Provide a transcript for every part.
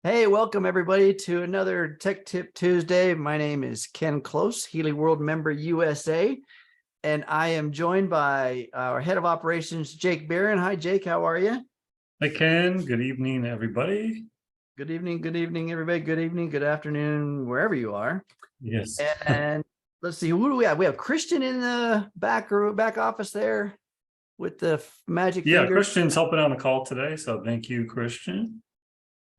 Hey, welcome everybody to another Tech Tip Tuesday. My name is Ken Close, Healy World Member USA, and I am joined by our Head of Operations, Jake Barron. Hi, Jake. How are you? Hi, Ken. Good evening, everybody. Good evening, everybody. Good evening, good afternoon, wherever you are. Yes. And let's see, who do we have? We have Christian in the back office there with the magic finger. Christian's helping on the call today, so thank you, Christian.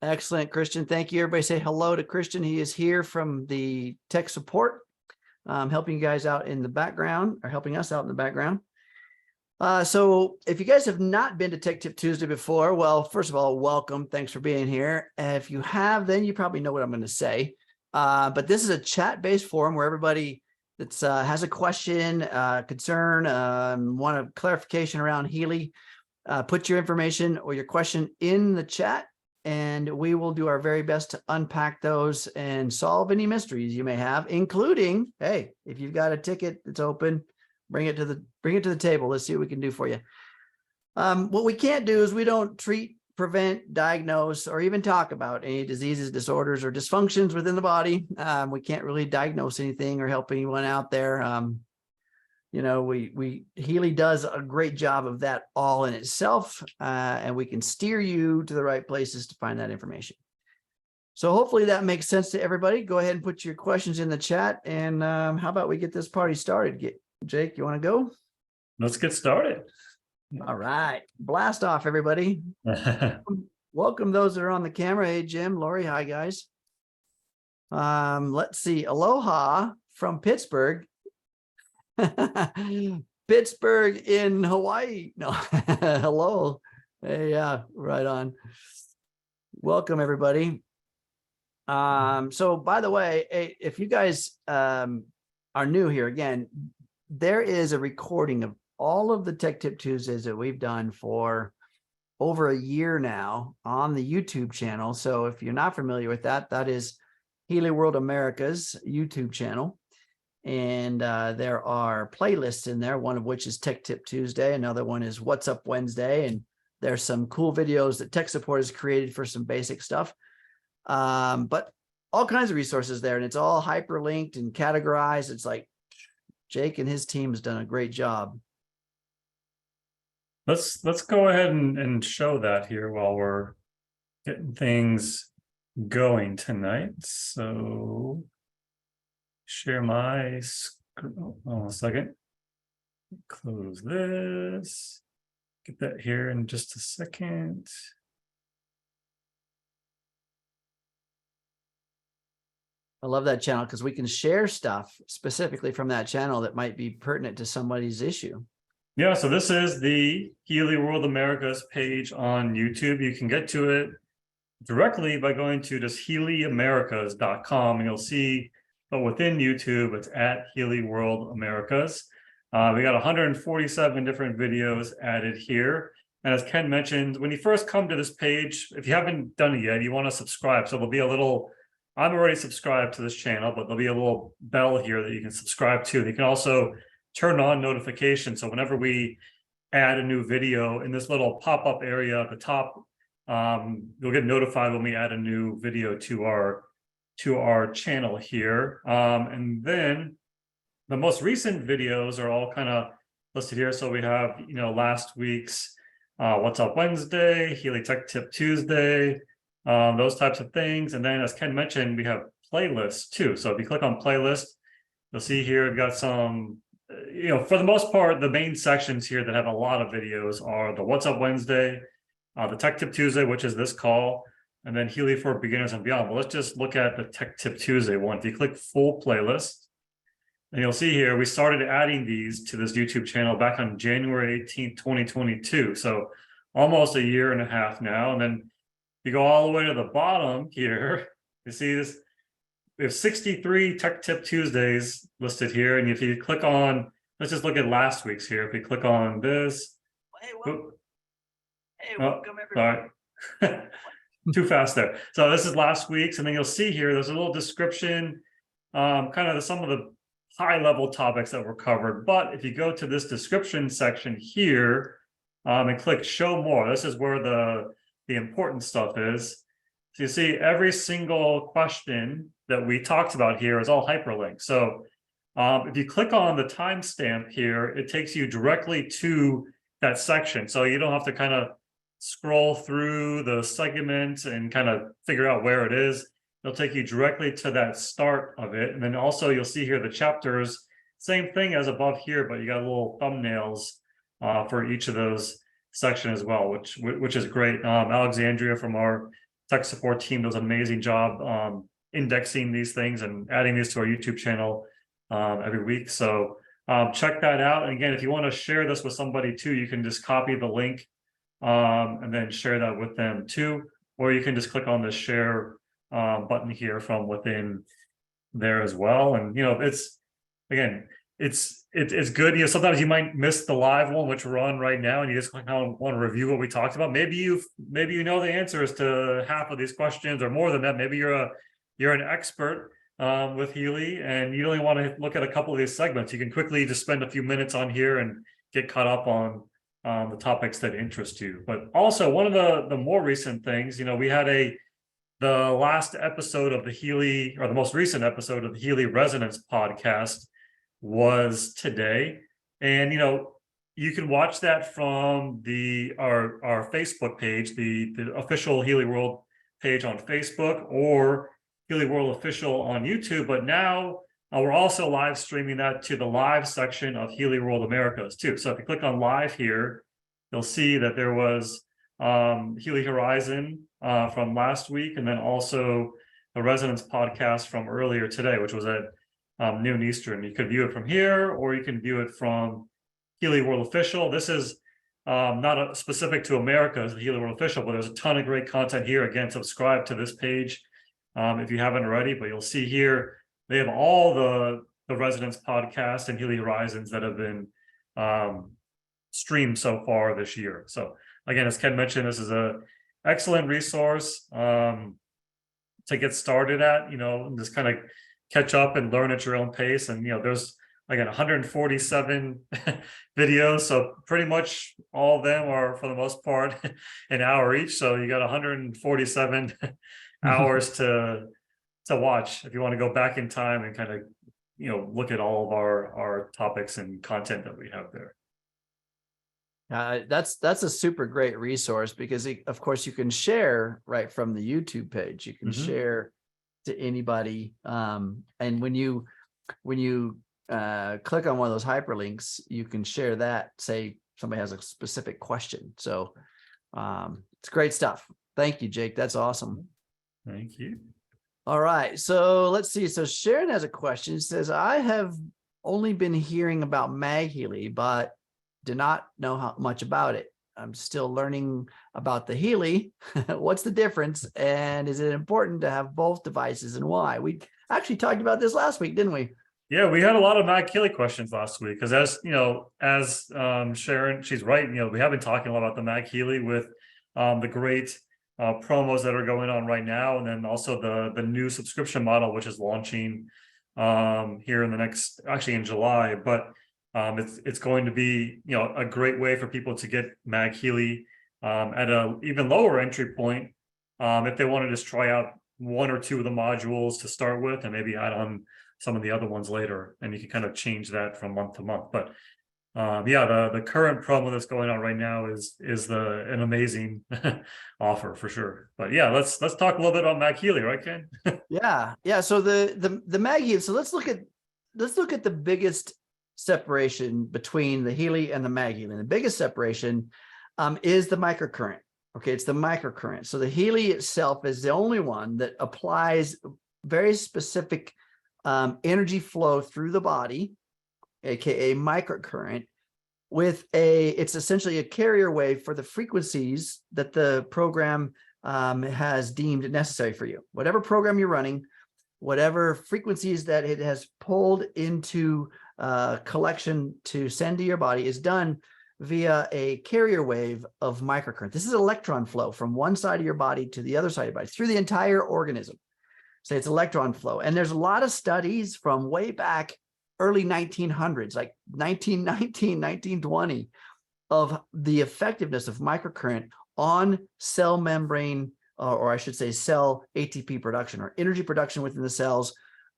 Excellent, Christian. Thank you. Everybody say hello to Christian. He is here from the tech support, helping you guys out in the background, or helping us out in the background. So if you guys have not been to Tech Tip Tuesday before, well, first of all, welcome. Thanks for being here. If you have, then you probably know what I'm going to say. But this is a chat-based forum where everybody that has a question, concern, want a clarification around Healy, put your information or your question in the chat, and we will do our very best to unpack those and solve any mysteries you may have, including, hey, if you've got a ticket that's open, bring it to the table. Let's see what we can do for you. What we can't do is we don't treat, prevent, diagnose, or even talk about any diseases, disorders, or dysfunctions within the body. We can't really diagnose anything or help anyone out there. Healy does a great job of that all in itself, and we can steer you to the right places to find that information. So hopefully that makes sense to everybody. Go ahead and put your questions in the chat, and how about we get this party started? Jake, you want to go? Let's get started. All right, blast off, everybody. Welcome those that are on the camera. Hey, Jim, Lori, hi guys. Let's see, aloha from Pittsburgh. Pittsburgh in Hawaii. No, hello. Hey, yeah, right on. Welcome everybody. So by the way, if you guys are new here, again, there is a recording of all of the Tech Tip Tuesdays that we've done for over a year now on the YouTube channel. So if you're not familiar with that, that is Healy World America's YouTube channel. And there are playlists in there, one of which is Tech Tip Tuesday. Another one is What's Up Wednesday. And there's some cool videos that tech support has created for some basic stuff. But all kinds of resources there, and it's all hyperlinked and categorized. It's like Jake and his team has done a great job. Let's go ahead and show that here while we're getting things going tonight. So share my screen. Oh, a second. Close this. Get that here in just a second. I love that channel because we can share stuff specifically from that channel that might be pertinent to somebody's issue. Yeah, so this is the Healy World America's page on YouTube. You can get to it directly by going to just healyamericas.com, and you'll see, but within YouTube, it's at Healy World Americas. We got 147 different videos added here. And as Ken mentioned, when you first come to this page, if you haven't done it yet, you want to subscribe. So there'll be a little, I'm already subscribed to this channel, but there'll be a little bell here that you can subscribe to. You can also turn on notifications. So whenever we add a new video in this little pop-up area at the top, you'll get notified when we add a new video to our channel here. And then the most recent videos are all kind of listed here. So we have, last week's What's Up Wednesday, Healy Tech Tip Tuesday, those types of things. And then as Ken mentioned, we have playlists too. So if you click on playlist, you'll see here, we've got some, for the most part, the main sections here that have a lot of videos are the What's Up Wednesday, the Tech Tip Tuesday, which is this call, and then Healy for Beginners and Beyond. But let's just look at the Tech Tip Tuesday one. If you click full playlist, and you'll see here, we started adding these to this YouTube channel back on January 18th, 2022. So almost a year and a half now. And then you go all the way to the bottom here, you see this, we have 63 Tech Tip Tuesdays listed here. And if you click on, let's just look at last week's here. If you click on this. Welcome everybody. Sorry. Too fast there. So this is last week's, and then you'll see here, there's a little description, kind of some of the high level topics that were covered. But if you go to this description section here and click show more, this is where the important stuff is. So you see every single question that we talked about here is all hyperlinked. So if you click on the timestamp here, it takes you directly to that section. So you don't have to kind of scroll through the segment and kind of figure out where it is. It'll take you directly to that start of it. And then also you'll see here the chapters, same thing as above here, but you got little thumbnails for each of those sections as well, which is great. Alexandria from our tech support team does an amazing job indexing these things and adding these to our YouTube channel every week. So check that out. And again, if you want to share this with somebody too, you can just copy the link and then share that with them too, or you can just click on the share button here from within there as well. And you know, it's good. You know, sometimes you might miss the live one, which we're on right now, and you just kind of want to review what we talked about. Maybe you know the answers to half of these questions or more than that. Maybe you're an expert with Healy, and you only want to look at a couple of these segments. You can quickly just spend a few minutes on here and get caught up on the topics that interest you. But also one of the more recent things, you know, we had the last episode of the Healy, or the most recent episode of the Healy Resonance podcast was today. And, you know, you can watch that from our Facebook page, the official Healy World page on Facebook, or Healy World Official on YouTube. But now we're also live streaming that to the live section of Healy World Americas too. So if you click on live here, you'll see that there was Healy Horizon from last week, and then also the Resonance podcast from earlier today, which was at noon Eastern. You could view it from here, or you can view it from Healy World Official. This is not specific to America as the Healy World Official, but there's a ton of great content here. Again, subscribe to this page if you haven't already. But you'll see here they have all the Resonance podcasts and Healy Horizons that have been streamed so far this year. So again, as Ken mentioned, this is a excellent resource to get started at, you know, and just kind of catch up and learn at your own pace. And, you know, there's, again, 147 videos. So pretty much all of them are, for the most part, an hour each. So you got 147 hours to watch if you want to go back in time and kind of, you know, look at all of our topics and content that we have there. That's a super great resource, because of course you can share right from the YouTube page. You can share to anybody, and when you click on one of those hyperlinks, you can share that. Say somebody has a specific question. So it's great stuff. Thank you, Jake. That's awesome. Thank you. All right, so let's see. So Sharon has a question. It says, I have only been hearing about MagHealy, but do not know how much about it. I'm still learning about the Healy. What's the difference? And is it important to have both devices, and why? We actually talked about this last week, didn't we? Yeah, we had a lot of MagHealy questions last week, because as you know, as Sharon, she's right. You know, we have been talking a lot about the MagHealy with the great promos that are going on right now, and then also the new subscription model, which is launching here in the next, actually in July. But it's going to be, you know, a great way for people to get MagHealy at a even lower entry point if they want to just try out one or two of the modules to start with, and maybe add on some of the other ones later, and you can kind of change that from month to month. But yeah, the current promo that's going on right now is an amazing offer for sure. But yeah, let's talk a little bit about MagHealy, right, Ken? Yeah. So the MagHealy. So let's look at the biggest separation between the Healy and the MagHealy. And the biggest separation is the microcurrent. Okay, it's the microcurrent. So the Healy itself is the only one that applies very specific energy flow through the body, aka microcurrent, it's essentially a carrier wave for the frequencies that the program has deemed necessary for you. Whatever program you're running, whatever frequencies that it has pulled into collection to send to your body is done via a carrier wave of microcurrent. This is electron flow from one side of your body to the other side of your body through the entire organism. So it's electron flow. And there's a lot of studies from way back early 1900s, like 1919, 1920, of the effectiveness of microcurrent on cell membrane or I should say cell ATP production, or energy production within the cells,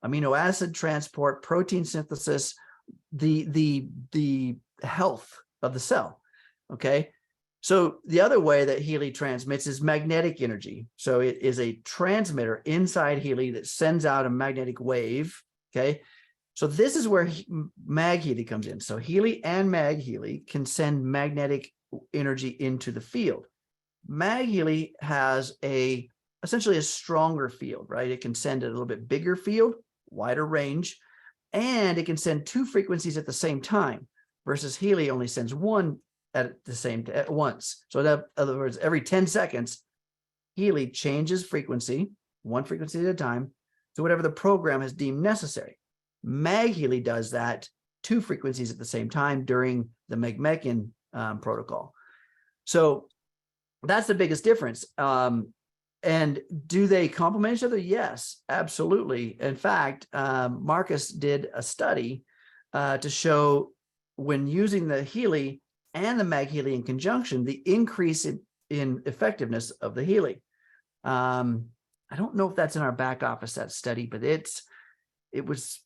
amino acid transport, protein synthesis, the health of the cell. Okay. So the other way that Healy transmits is magnetic energy. So it is a transmitter inside Healy that sends out a magnetic wave. Okay. So this is where MagHealy comes in. So Healy and MagHealy can send magnetic energy into the field. MagHealy has essentially a stronger field, right? It can send a little bit bigger field, wider range, and it can send two frequencies at the same time, versus Healy only sends one at once. So in other words, every 10 seconds, Healy changes frequency, one frequency at a time, to whatever the program has deemed necessary. MagHealy does that two frequencies at the same time during the MagMecan protocol. So that's the biggest difference. And do they complement each other? Yes, absolutely. In fact, Marcus did a study to show when using the Healy and the MagHealy in conjunction, the increase in effectiveness of the Healy. I don't know if that's in our back office, that study, but it was.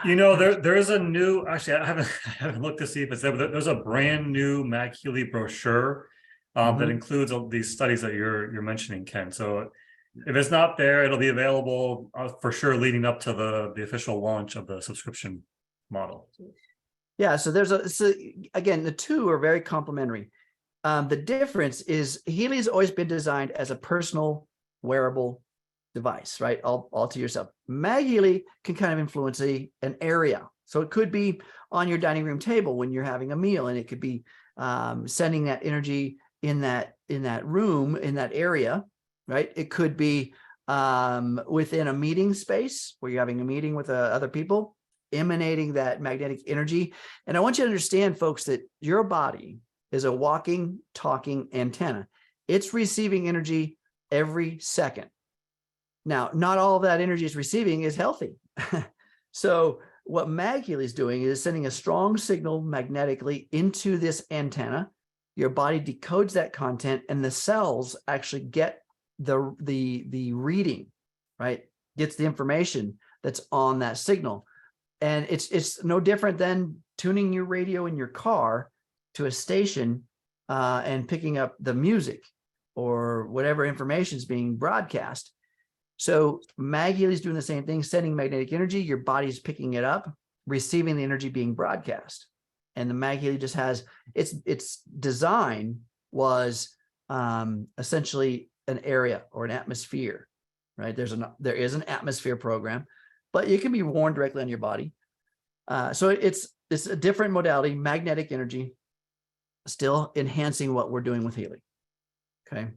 You know, there is a new, actually, I haven't looked to see if it's there, but there's a brand new MagHealy brochure that includes all these studies that you're mentioning, Ken. So if it's not there, it'll be available for sure leading up to the official launch of the subscription model. Yeah, so again, the two are very complementary. The difference is Healy's always been designed as a personal wearable device, right? All to yourself. MagHealy can kind of influence an area. So it could be on your dining room table when you're having a meal, and it could be sending that energy in that room, in that area, right? It could be within a meeting space where you're having a meeting with other people, emanating that magnetic energy. And I want you to understand, folks, that your body is a walking, talking antenna. It's receiving energy every second. Now, not all of that energy it's receiving is healthy. So what MagHealy is doing is sending a strong signal magnetically into this antenna. Your body decodes that content, and the cells actually get the reading, right? Gets the information that's on that signal. And it's no different than tuning your radio in your car to a station and picking up the music or whatever information is being broadcast. So MagHealy is doing the same thing, sending magnetic energy. Your body's picking it up, receiving the energy being broadcast. And the MagHealy just has its design was essentially an area or an atmosphere, right? There is an atmosphere program, but it can be worn directly on your body. So it's a different modality, magnetic energy, still enhancing what we're doing with Healy. Okay.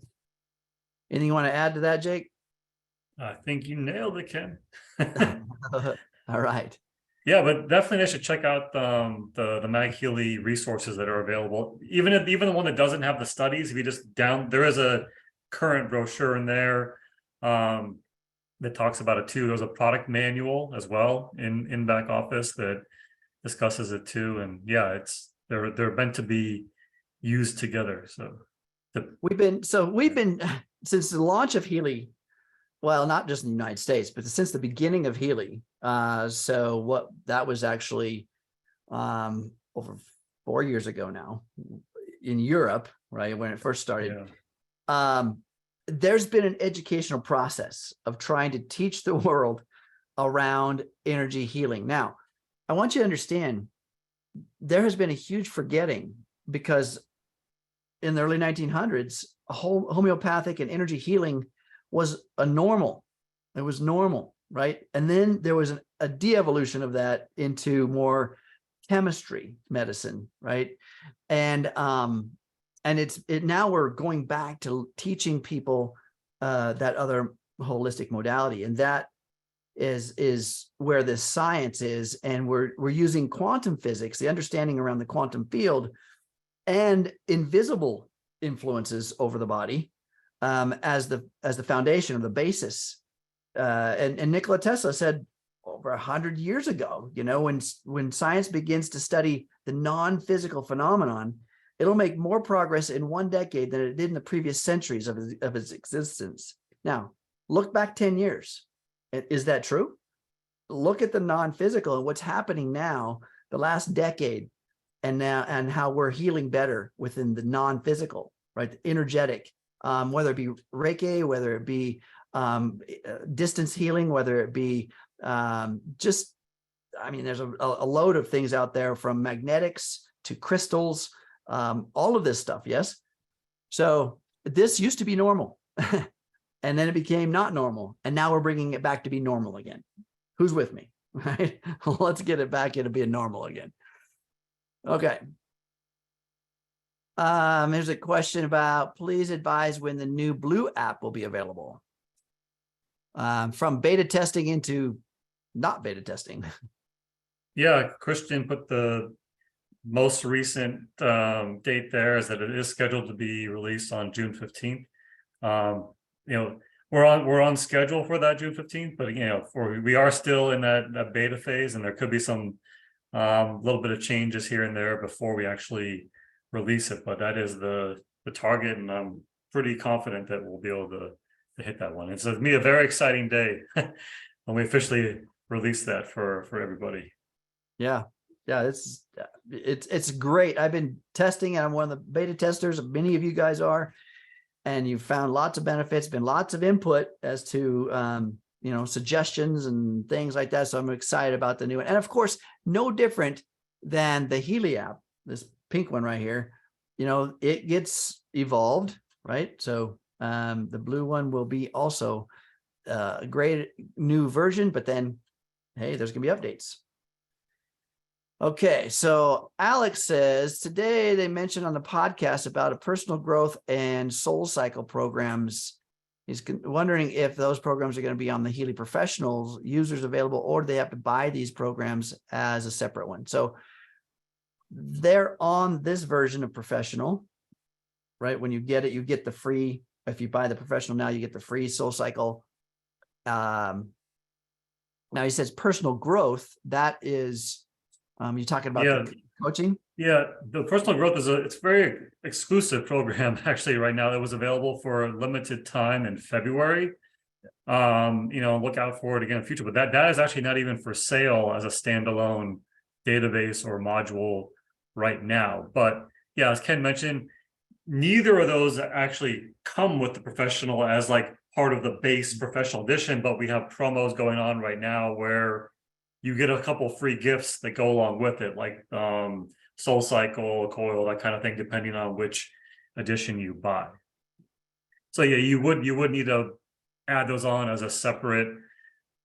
Anything you want to add to that, Jake? I think you nailed it, Ken. All right. Yeah, but definitely they should check out the MagHealy resources that are available. Even the one that doesn't have the studies, if you just there is a current brochure in there that talks about it too. There's a product manual as well in back office that discusses it too. And yeah, they're meant to be used together. So we've been since the launch of Healy. Well, not just in the United States, but since the beginning of Healy. So what that was actually over 4 years ago now in Europe, right? When it first started. Yeah. There's been an educational process of trying to teach the world around energy healing. Now, I want you to understand there has been a huge forgetting, because in the early 1900s, homeopathic and energy healing was normal. It was normal, right? And then there was a de-evolution of that into more chemistry medicine, right? And now we're going back to teaching people that other holistic modality, and that is where this science is. And we're using quantum physics, the understanding around the quantum field, and invisible influences over the body as the foundation or the basis. And Nikola Tesla said over 100 years ago, when science begins to study the non-physical phenomenon, It'll make more progress in 1 decade than it did in the previous centuries of its existence. Now, look back 10 years. Is that true? Look at the non-physical and what's happening now, the last decade, and how we're healing better within the non-physical, right? The energetic, whether it be Reiki, whether it be distance healing, whether it be there's a load of things out there, from magnetics to crystals, all of this stuff. Yes. So this used to be normal and then it became not normal. And now we're bringing it back to be normal again. Who's with me? Right. Let's get it back into being normal again. Okay. There's a question about, please advise when the new Blue app will be available. From beta testing into not beta testing. Yeah, Christian put the most recent date there, is that it is scheduled to be released on June 15th. We're on schedule for that June 15th, but we are still in that beta phase, and there could be some little bit of changes here and there before we actually release it. But that is the target, and I'm pretty confident that we'll be able to hit that one. It's going to be a very exciting day when we officially release that for everybody. Yeah, it's great. I've been testing, and I'm one of the beta testers. Many of you guys are, and you've found lots of benefits, been lots of input as to suggestions and things like that. So I'm excited about the new one. And of course, no different than the Healy app, this pink one right here. It gets evolved, right? So the blue one will be also a great new version, but then, hey, there's gonna be updates. Okay, so Alex says, today they mentioned on the podcast about a personal growth and soul cycle programs. He's wondering if those programs are going to be on the Healy Professional users available, or do they have to buy these programs as a separate one? So they're on this version of Professional, right? When you get it, you get the free, if you buy the Professional now, you get the free soul cycle. Now he says personal growth, that is, you're talking about the coaching? Yeah, the personal growth it's a very exclusive program actually right now that was available for a limited time in February. Look out for it again in the future, but that is actually not even for sale as a standalone database or module right now. But yeah, as Ken mentioned, neither of those actually come with the Professional as like part of the base Professional edition, but we have promos going on right now where you get a couple free gifts that go along with it, like Soul Cycle, Coil, that kind of thing, depending on which edition you buy. So yeah, you would need to add those on as a separate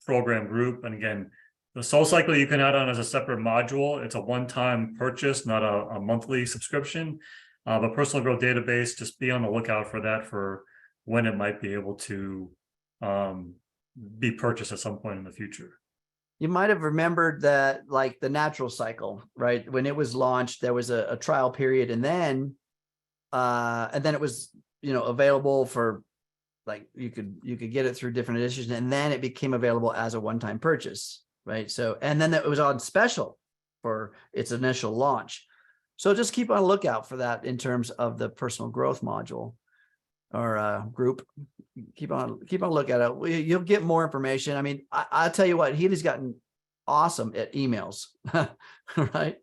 program group. And again, the Soul Cycle you can add on as a separate module. It's a one-time purchase, not a monthly subscription. But Personal Growth Database, just be on the lookout for that, for when it might be able to be purchased at some point in the future. You might have remembered that, like the Natural Cycle, right? When it was launched, there was a trial period, and then it was, available for, like, you could get it through different editions, and then it became available as a one-time purchase, right? So, and then it was on special for its initial launch. So just keep on the lookout for that in terms of the personal growth module or group. Keep on look at it. You'll get more information. I mean, I'll tell you what, Healy's gotten awesome at emails, right?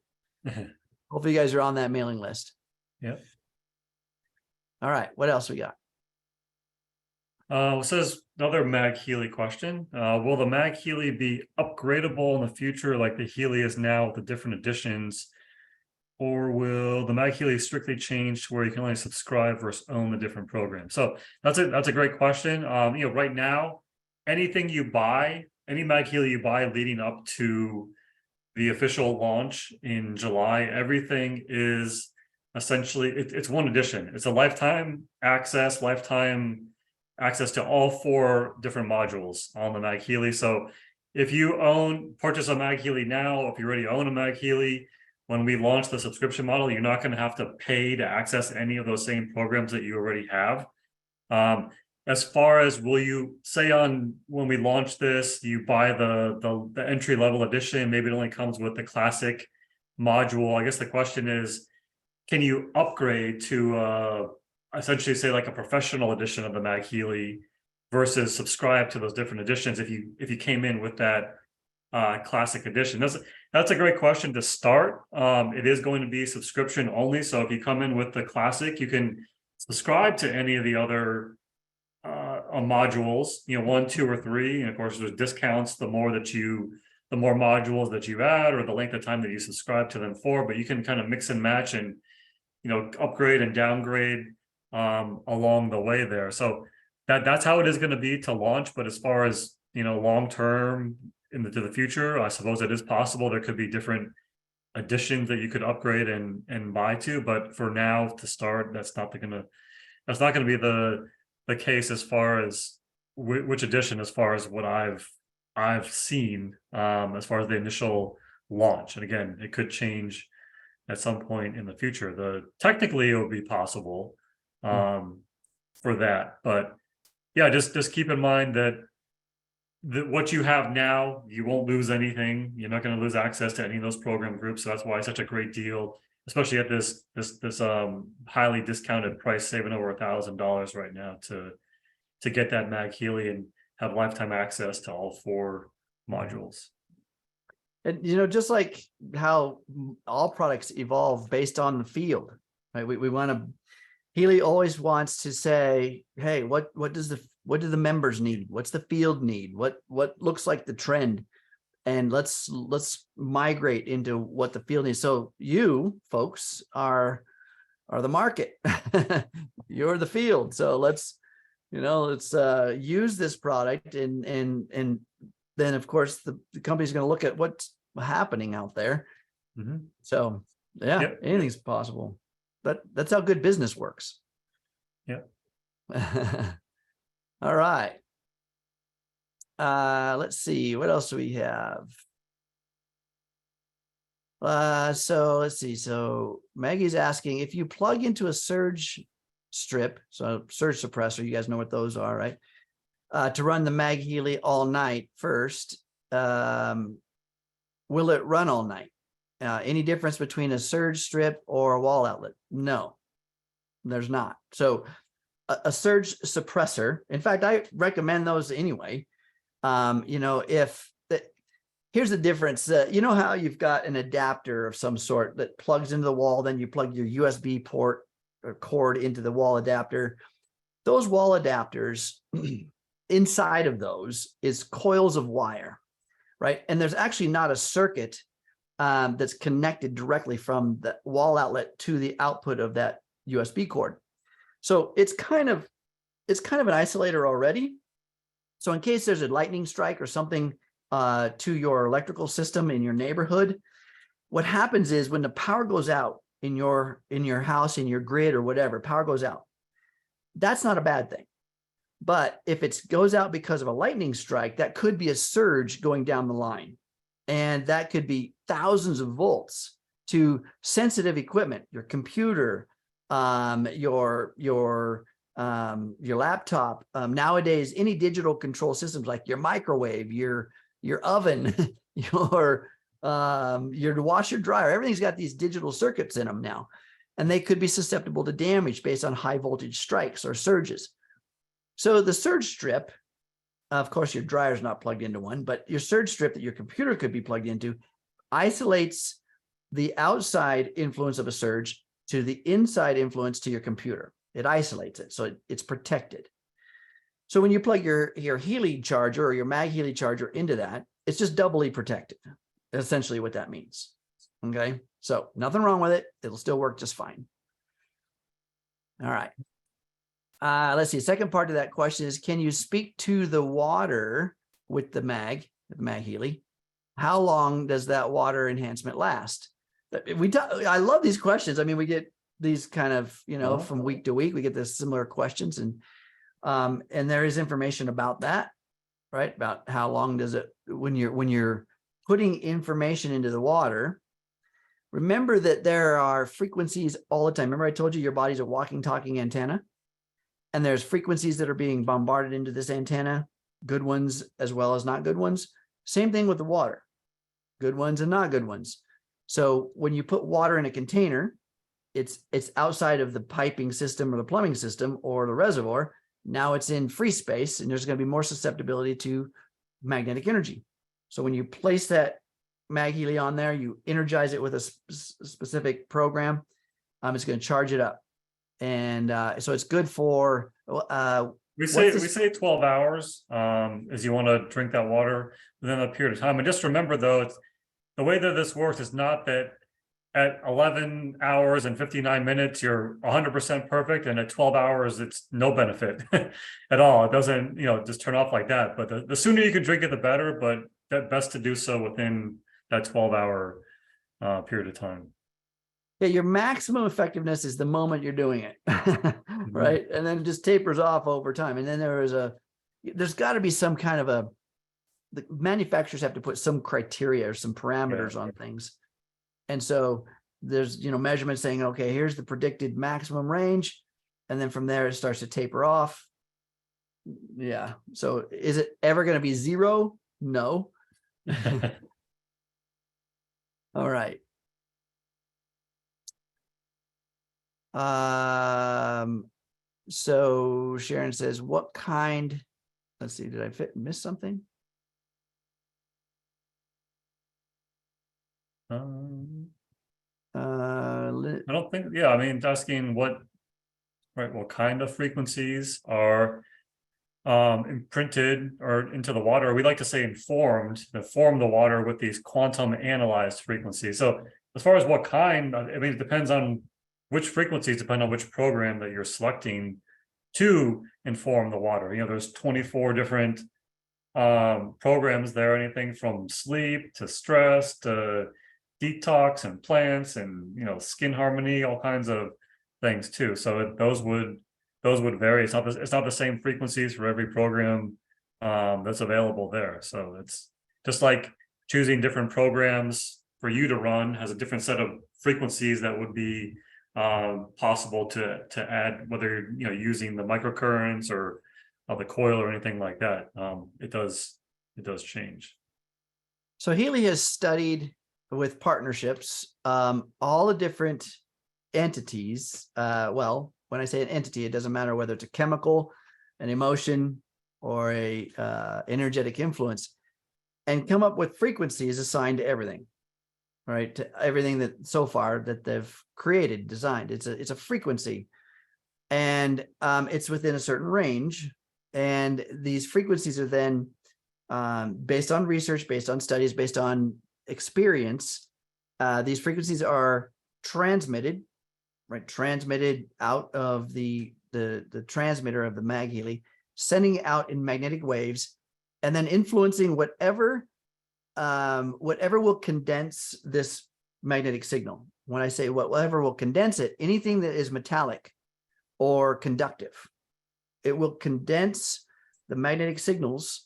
Hopefully you guys are on that mailing list. Yep. All right, what else we got? It says another MagHealy question. Will the MagHealy be upgradable in the future like the Healy is now with the different editions? Or will the MagHealy strictly change to where you can only subscribe versus own the different programs? So that's a great question. Right now, anything you buy, any MagHealy you buy leading up to the official launch in July, everything is essentially it's one edition. It's a lifetime access to all 4 different modules on the MagHealy. So if you purchase a MagHealy now, if you already own a MagHealy, when we launch the subscription model, you're not going to have to pay to access any of those same programs that you already have. As far as will you say when we launch this, you buy the entry level edition, maybe it only comes with the classic module. I guess the question is, can you upgrade to essentially say like a professional edition of the MagHealy versus subscribe to those different editions if you came in with that classic edition? That's a great question to start. It is going to be subscription only. So if you come in with the classic, you can subscribe to any of the other modules, 1, 2, or 3. And of course, there's discounts the more modules that you add, or the length of time that you subscribe to them for. But you can kind of mix and match and upgrade and downgrade along the way there. So that's how it is going to be to launch. But as far as long term into the future, I suppose it is possible there could be different editions that you could upgrade and buy to. But for now, to start, that's not going to be the case as far as which edition, as far as what I've seen as far as the initial launch. And again, it could change at some point in the future. Technically it would be possible for that, but yeah, just keep in mind that what you have now, you won't lose anything. You're not going to lose access to any of those program groups. So that's why it's such a great deal, especially at this highly discounted price, saving over $1,000 right now to get that MagHealy and have lifetime access to all 4 modules. And just like how all products evolve based on the field, right? We want to. Healy always wants to say, hey, what do the members need? What's the field need? What looks like the trend? And let's migrate into what the field needs. So you folks are the market. You're the field. So let's use this product and then of course the company's going to look at what's happening out there. Mm-hmm. So yeah, yep. Anything's possible. That's how good business works. Yeah. All right. Let's see, what else do we have? So let's see. So Maggie's asking, if you plug into a surge strip, so surge suppressor, you guys know what those are, right? To run the MagHealy all night first, will it run all night? Any difference between a surge strip or a wall outlet? No, there's not. So a surge suppressor, in fact, I recommend those anyway. Here's the difference. How you've got an adapter of some sort that plugs into the wall, then you plug your USB port or cord into the wall adapter. Those wall adapters, inside of those is coils of wire, right? And there's actually not a circuit that's connected directly from the wall outlet to the output of that USB cord. So it's kind of an isolator already. So in case there's a lightning strike or something to your electrical system in your neighborhood, what happens is when the power goes out in your house, in your grid or whatever, power goes out, that's not a bad thing. But if it goes out because of a lightning strike, that could be a surge going down the line. And that could be thousands of volts to sensitive equipment, your computer, your laptop. Nowadays, any digital control systems like your microwave, your oven, your washer dryer, everything's got these digital circuits in them now, and they could be susceptible to damage based on high voltage strikes or surges. So the surge strip, of course, your dryer is not plugged into one, but your surge strip that your computer could be plugged into isolates the outside influence of a surge to the inside influence to your computer. It isolates it, so it's protected. So when you plug your Healy charger or your MagHealy charger into that, it's just doubly protected. Essentially what that means. Okay, so nothing wrong with it. It'll still work just fine. All right. Let's see. Second part of that question is, can you speak to the water with the MagHealy? How long does that water enhancement last? I love these questions. I mean, we get these kind of, from week to week, we get this similar questions, and there is information about that, right? About how long does it, when you're putting information into the water, remember that there are frequencies all the time. Remember I told you your body's a walking, talking antenna, and there's frequencies that are being bombarded into this antenna, good ones as well as not good ones. Same thing with the water, good ones and not good ones. So when you put water in a container, it's outside of the piping system or the plumbing system or the reservoir. Now it's in free space, and there's going to be more susceptibility to magnetic energy. So when you place that MagHealy on there, you energize it with a specific program. It's going to charge it up, and so it's good for. We say 12 hours as you want to drink that water within a period of time. And just remember, though, it's the way that this works is not that at 11 hours and 59 minutes you're 100% perfect, and at 12 hours it's no benefit at all. It doesn't, just turn off like that. But the sooner you can drink it, the better. But that best to do so within that 12-hour period of time. Yeah, your maximum effectiveness is the moment you're doing it, right? And then it just tapers off over time. And then there's got to be some kind of the manufacturers have to put some criteria or some parameters on things. And so there's, measurements saying, okay, here's the predicted maximum range. And then from there, it starts to taper off. Yeah. So is it ever going to be zero? No. All right. So Sharon says, what kind, let's see, did I miss something? I don't think, I mean, asking what kind of frequencies are imprinted or into the water. We like to say informed, that form the water with these quantum analyzed frequencies. So as far as what kind, I mean, it depends on which frequencies, depend on which program that you're selecting to inform the water. There's 24 different programs there, anything from sleep to stress to detox and plants and skin harmony, all kinds of things too. So those would vary. It's not the same frequencies for every program that's available there. So it's just like choosing different programs for you to run has a different set of frequencies that would be possible to add, whether you're using the microcurrents or the coil or anything like that. It does change. So Healy has studied with partnerships all the different entities. Well, when I say an entity, it doesn't matter whether it's a chemical, an emotion, or a energetic influence, and come up with frequencies assigned to everything. Right, to everything that so far that they've created, designed. It's a frequency, and it's within a certain range. And these frequencies are then based on research, based on studies, based on experience. These frequencies are transmitted out of the transmitter of the MagHealy, sending it out in magnetic waves, and then influencing whatever will condense this magnetic signal. When I say whatever will condense it, anything that is metallic or conductive, it will condense the magnetic signals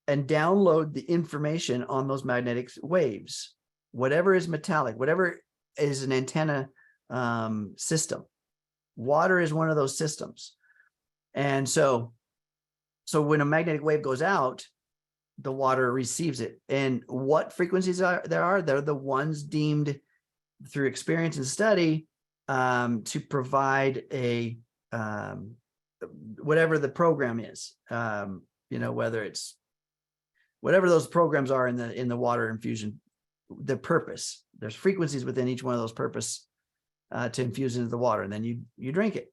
and download the information on those magnetic waves. Whatever is metallic, whatever is an antenna system. Water is one of those systems. And so when a magnetic wave goes out, the water receives it. And what frequencies they're the ones deemed through experience and study to provide a whatever the program is, whether it's whatever those programs are in the water infusion, the purpose. There's frequencies within each one of those purpose to infuse into the water, and then you drink it.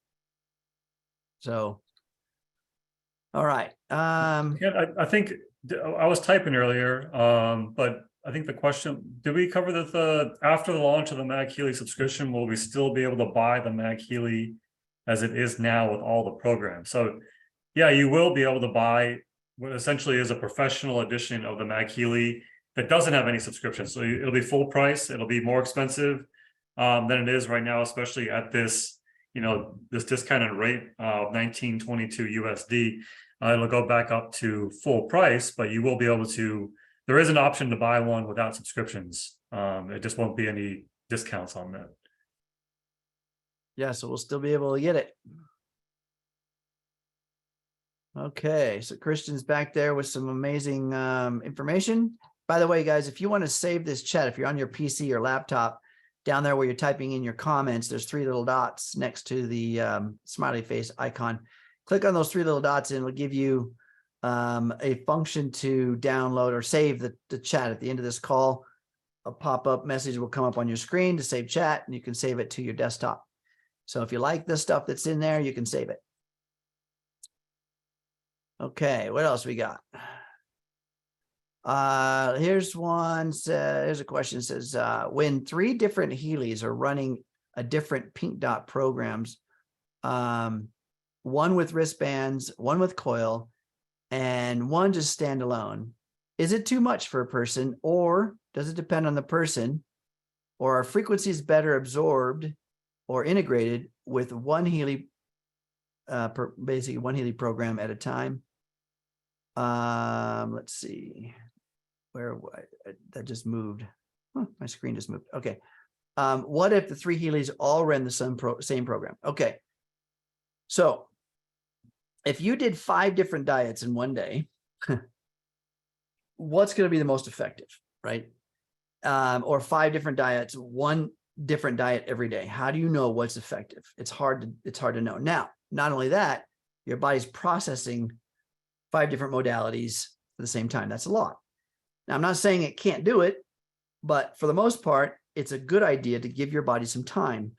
So, all right. I think I was typing earlier, but I think the question, did we cover that after the launch of the MagHealy subscription, will we still be able to buy the MagHealy as it is now with all the programs? So yeah, you will be able to buy what essentially is a professional edition of the MagHealy that doesn't have any subscription. So it'll be full price. It'll be more expensive than it is right now, especially at this, this discounted rate of $19.22 USD. It'll go back up to full price, but you will be able to, there is an option to buy one without subscriptions. It just won't be any discounts on that. Yeah, so we'll still be able to get it. Okay, so Christian's back there with some amazing information. By the way, guys, if you want to save this chat, if you're on your PC or laptop, down there where you're typing in your comments, there's 3 little dots next to the smiley face icon. Click on those 3 little dots and it'll give you a function to download or save the chat at the end of this call. A pop-up message will come up on your screen to save chat, and you can save it to your desktop. So if you like the stuff that's in there, you can save it. Okay, what else we got? Here's one. Here's a question. It says, when 3 different Healys are running a different pink dot programs, one with wristbands, one with Coil, and one just standalone, is it too much for a person, or does it depend on the person, or are frequencies better absorbed or integrated with one Healy, basically one Healy program at a time? Let's see, where that just moved. Huh, my screen just moved. Okay. What if the 3 Healys all ran the same program? Okay. So if you did 5 different diets in one day, what's going to be the most effective, right? Or 5 different diets, 1 different diet every day. How do you know what's effective? It's hard to know. Now, not only that, your body's processing 5 different modalities at the same time. That's a lot. Now, I'm not saying it can't do it, but for the most part, it's a good idea to give your body some time,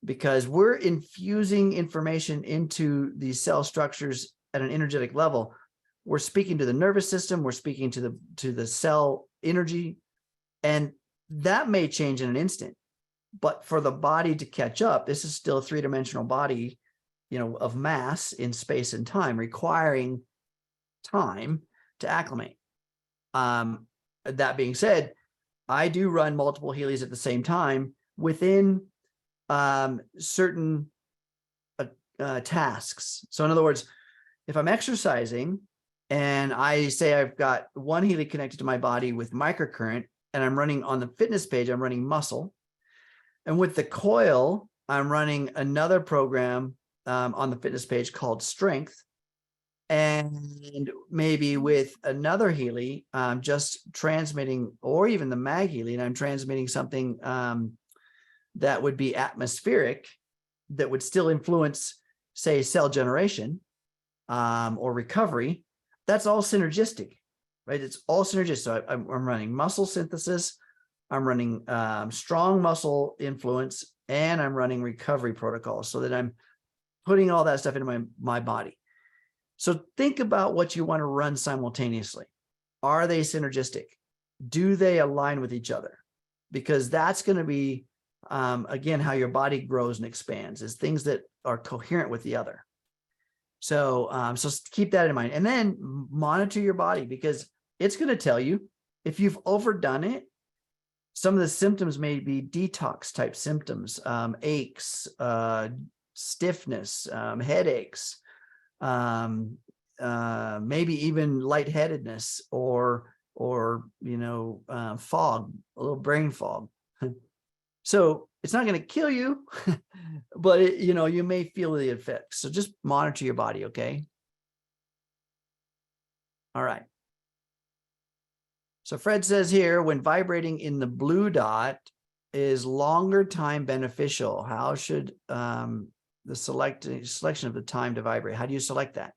because we're infusing information into these cell structures at an energetic level. We're speaking to the nervous system. We're speaking to the cell energy, and that may change in an instant. But for the body to catch up, this is still a 3-dimensional body, of mass in space and time, requiring time to acclimate. That being said, I do run multiple Healys at the same time within certain tasks. So in other words, if I'm exercising and I say I've got one Healy connected to my body with microcurrent, and I'm running on the fitness page, I'm running muscle. And with the Coil, I'm running another program on the fitness page called strength. And maybe with another Healy, I'm just transmitting, or even the MagHealy, and I'm transmitting something that would be atmospheric, that would still influence, say, cell generation or recovery. That's all synergistic, right? It's all synergistic. So I'm running muscle synthesis, I'm running strong muscle influence, and I'm running recovery protocols, so that I'm putting all that stuff into my body. So think about what you want to run simultaneously. Are they synergistic? Do they align with each other? Because that's going to be, again, how your body grows and expands, is things that are coherent with the other. So, so keep that in mind, and then monitor your body, because it's going to tell you if you've overdone it. Some of the symptoms may be detox type symptoms, aches, stiffness, headaches, maybe even lightheadedness, or fog, a little brain fog. So it's not going to kill you, but you may feel the effects. So just monitor your body, okay? All right. So Fred says here, when vibrating in the blue dot, is longer time beneficial? How should the selection of the time to vibrate? How do you select that?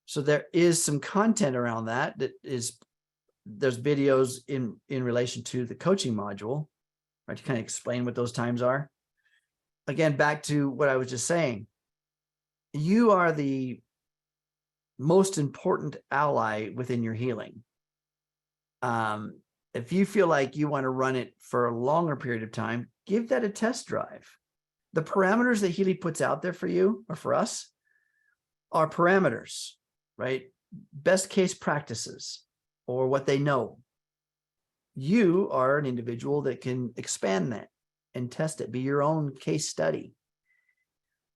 So there is some content around that. There's videos in relation to the coaching module, right, to kind of explain what those times are. Again, back to what I was just saying. You are the most important ally within your healing. If you feel like you want to run it for a longer period of time, give that a test drive. The parameters that Healy puts out there for you, or for us, are parameters, right? Best case practices, or what they know. You are an individual that can expand that and test it, be your own case study.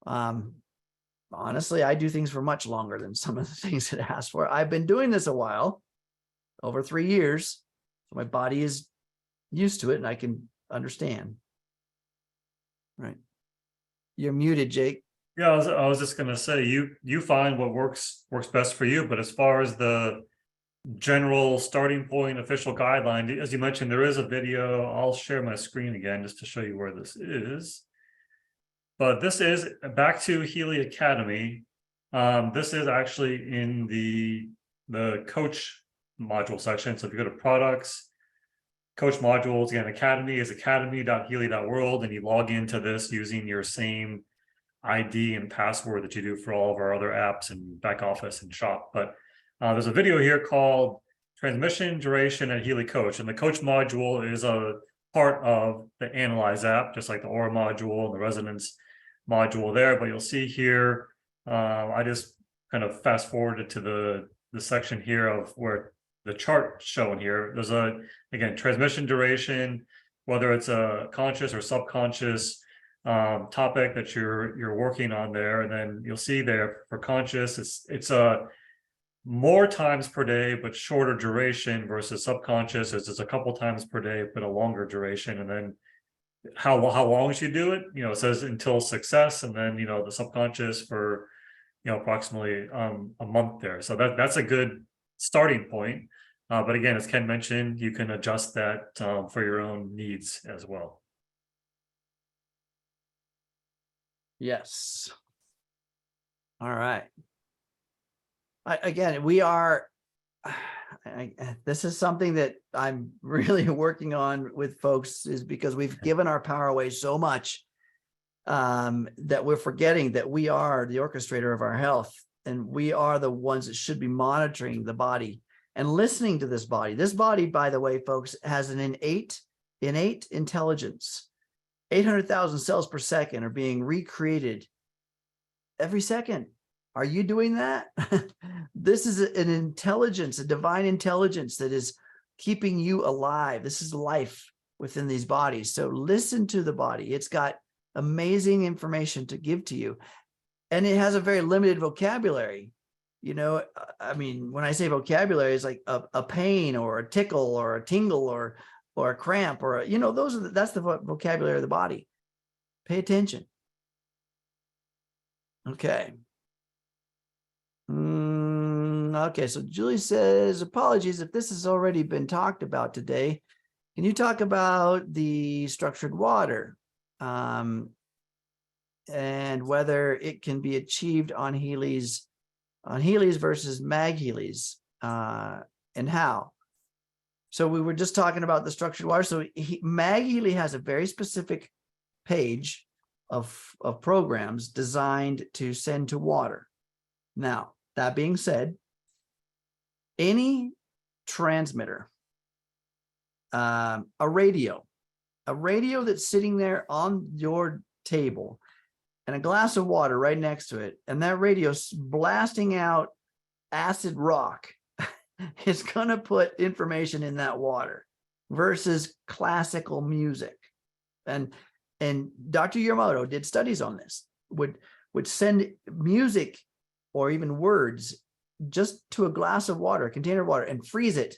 Honestly, I do things for much longer than some of the things that I asked for. I've been doing this a while, over 3 years. So my body is used to it and I can understand. Right. You're muted, Jake. Yeah, I was just gonna say, you find what works best for you, but as far as the general starting point, official guideline. As you mentioned, there is a video. I'll share my screen again just to show you where this is. But this is back to Healy Academy. This is actually in the coach module section. So if you go to products, coach modules, again, Academy is academy.healy.world, and you log into this using your same ID and password that you do for all of our other apps and back office and shop. But there's a video here called Transmission Duration and Healy Coach, and the coach module is a part of the Analyse app, just like the Aura module and the Resonance module there. But you'll see here, I just kind of fast forwarded to the section here of where the chart shown here. There's again, transmission duration, whether it's a conscious or subconscious topic that you're working on there. And then you'll see there for conscious, it's a more times per day, but shorter duration, versus subconscious is a couple times per day, but a longer duration. And then how long should you do it? It says until success, and then the subconscious for approximately a month there. So that's a good starting point. But again, as Ken mentioned, you can adjust that for your own needs as well. Yes. All right. Again, we are, this is something that I'm really working on with folks, is because we've given our power away so much that we're forgetting that we are the orchestrator of our health, and we are the ones that should be monitoring the body and listening to this body. This body, by the way, folks, has an innate intelligence. 800,000 cells per second are being recreated every second. Are you doing that? This is an intelligence, a divine intelligence that is keeping you alive. This is life within these bodies. So listen to the body. It's got amazing information to give to you. And it has a very limited vocabulary. I mean, when I say vocabulary, it's like a pain or a tickle or a tingle or a cramp or, that's the vocabulary of the body. Pay attention. Okay. Okay, so Julie says, apologies if this has already been talked about today. Can you talk about the structured water and whether it can be achieved on Healy's versus MagHealy's and how? So we were just talking about the structured water. So MagHealy has a very specific page of programs designed to send to water. Now, that being said, any transmitter, a radio that's sitting there on your table and a glass of water right next to it, and that radio's blasting out acid rock, it's going to put information in that water versus classical music. And Dr. Yamamoto did studies on this, would send music or even words just to a glass of water, a container of water, and freeze it,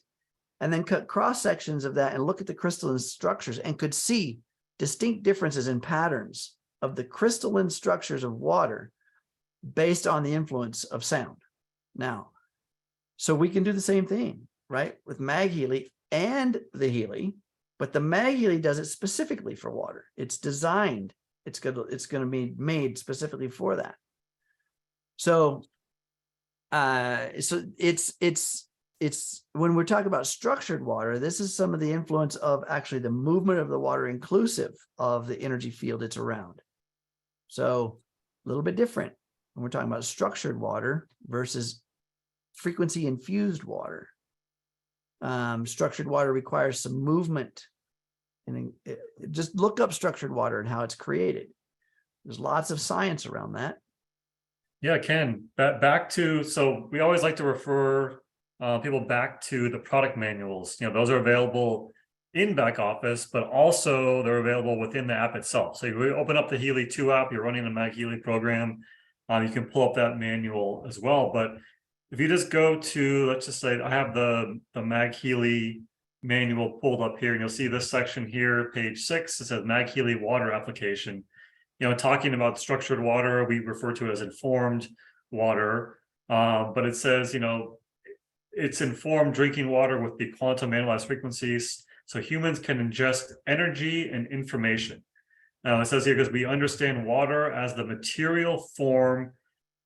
and then cut cross sections of that and look at the crystalline structures, and could see distinct differences in patterns of the crystalline structures of water based on the influence of sound. Now, so we can do the same thing, right, with MagHealy and the Healy, but the MagHealy does it specifically for water. It's designed, it's going to be made specifically for that. So, it's when we're talking about structured water, this is some of the influence of actually the movement of the water, inclusive of the energy field it's around. So a little bit different when we're talking about structured water versus frequency infused water. Structured water requires some movement, and just look up structured water and how it's created. There's lots of science around that. Yeah, Ken, back to, so we always like to refer people back to the product manuals. Those are available in back office, but also they're available within the app itself. So you open up the Healy 2 app, you're running the MagHealy program, you can pull up that manual as well. But if you just go to, let's just say I have the MagHealy manual pulled up here, and you'll see this section here, page 6, it says MagHealy Water application. Talking about structured water, we refer to it as informed water, but it says, it's informed drinking water with the quantum analyzed frequencies, so humans can ingest energy and information. Now it says here, because we understand water as the material form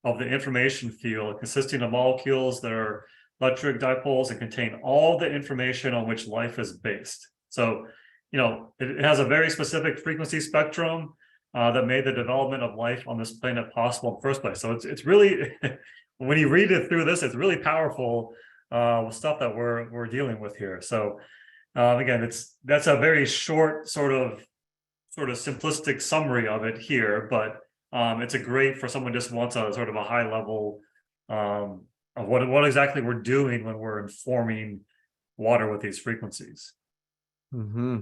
of the information field, consisting of molecules that are electric dipoles and contain all the information on which life is based. So, it has a very specific frequency spectrum that made the development of life on this planet possible in the first place. So it's really, when you read it through this, it's really powerful stuff that we're dealing with here. So again, that's a very short sort of simplistic summary of it here, but it's a great for someone just wants a sort of a high level of what exactly we're doing when we're informing water with these frequencies. Mm-hmm.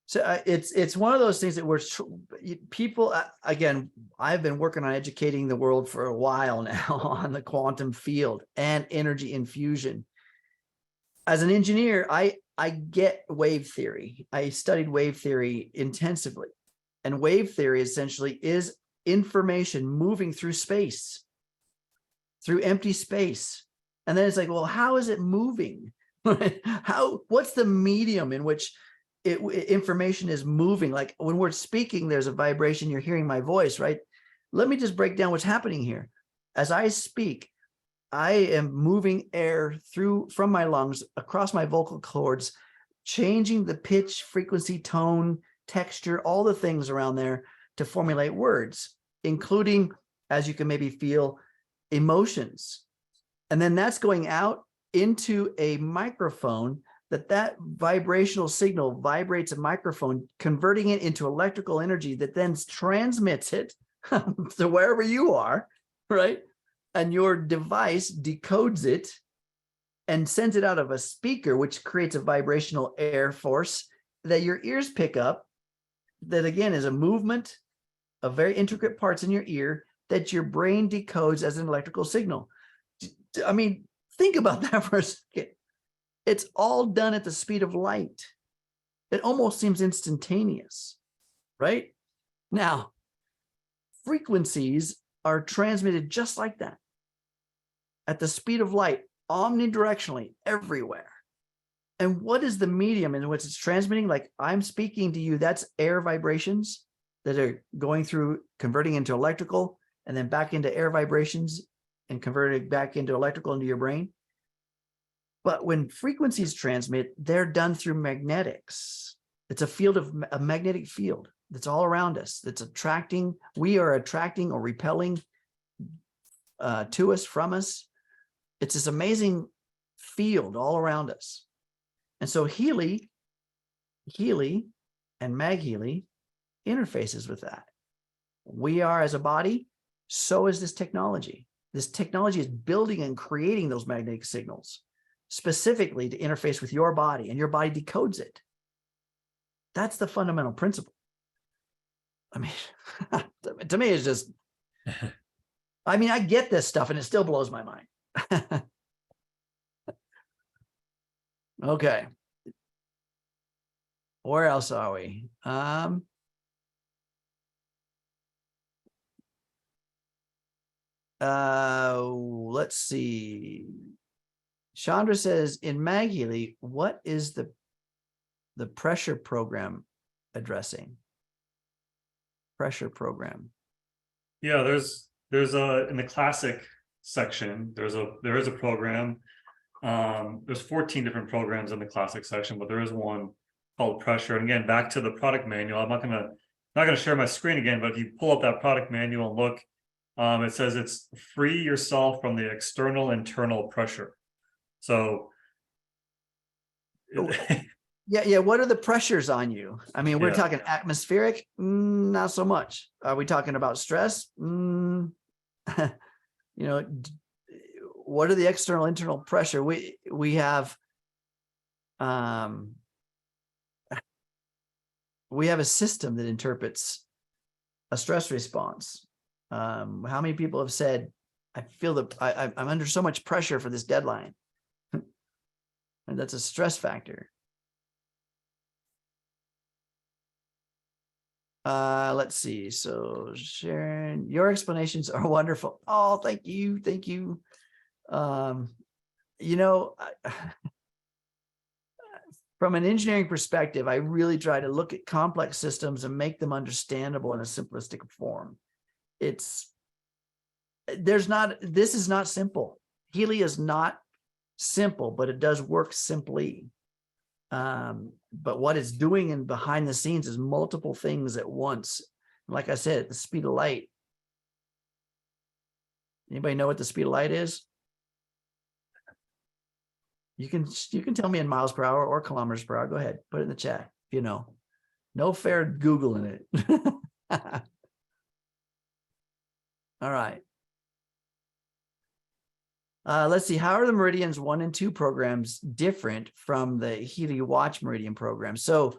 So it's one of those things that people, again, I've been working on educating the world for a while now on the quantum field and energy infusion. As an engineer, I get wave theory. I studied wave theory intensively. And wave theory essentially is information moving through space, through empty space. And then it's like, well, how is it moving? What's the medium in which information is moving? Like when we're speaking, there's a vibration, you're hearing my voice, right? Let me just break down what's happening here. As I speak, I am moving air from my lungs across my vocal cords, changing the pitch, frequency, tone, texture, all the things around there to formulate words, including, as you can maybe feel, emotions. And then that's going out into a microphone that vibrational signal vibrates a microphone, converting it into electrical energy that then transmits it to wherever you are, right? And your device decodes it and sends it out of a speaker, which creates a vibrational air force that your ears pick up. That again is a movement of very intricate parts in your ear that your brain decodes as an electrical signal. I mean, think about that for a second. It's all done at the speed of light. It almost seems instantaneous, right? Now, frequencies are transmitted just like that, at the speed of light, omnidirectionally, everywhere. And what is the medium in which it's transmitting? Like I'm speaking to you, that's air vibrations that are going through, converting into electrical, and then back into air vibrations and converting back into electrical into your brain. But when frequencies transmit, they're done through magnetics. It's a magnetic field that's all around us. That's attracting, we are attracting or repelling to us, from us. It's this amazing field all around us. And so Healy and MagHealy interfaces with that. We are as a body, so is this technology. This technology is building and creating those magnetic signals specifically to interface with your body, and your body decodes it. That's the fundamental principle. I mean, to me, it's just, I mean, I get this stuff and it still blows my mind. Okay. Where else are we? Let's see. Chandra says, in MagHealy, what is the pressure program addressing? Pressure program. Yeah, there's a, in the classic section, there is a program. There's 14 different programs in the classic section, but there is one called pressure. And again, back to the product manual, I'm not gonna share my screen again, but if you pull up that product manual and look, it says it's free yourself from the external internal pressure. So yeah. What are the pressures on you? I mean, we're Yeah. talking atmospheric, not so much. Are we talking about stress? You know, what are the external internal pressure? We have a system that interprets a stress response. How many people have said, I feel that I'm under so much pressure for this deadline? And that's a stress factor. Let's see. So Sharon, your explanations are wonderful. Oh, thank you. Thank you. you know, from an engineering perspective, I really try to look at complex systems and make them understandable in a simplistic form. This is not simple. Healy is not simple, but it does work simply. But what it's doing in behind the scenes is multiple things at once. Like I said, at the speed of light. Anybody know what the speed of light is? You can tell me in miles per hour or kilometers per hour. Go ahead, put it in the chat if you know. No fair Googling it. All right. Let's see. How are the Meridians 1 and 2 programs different from the Healy Watch Meridian program? So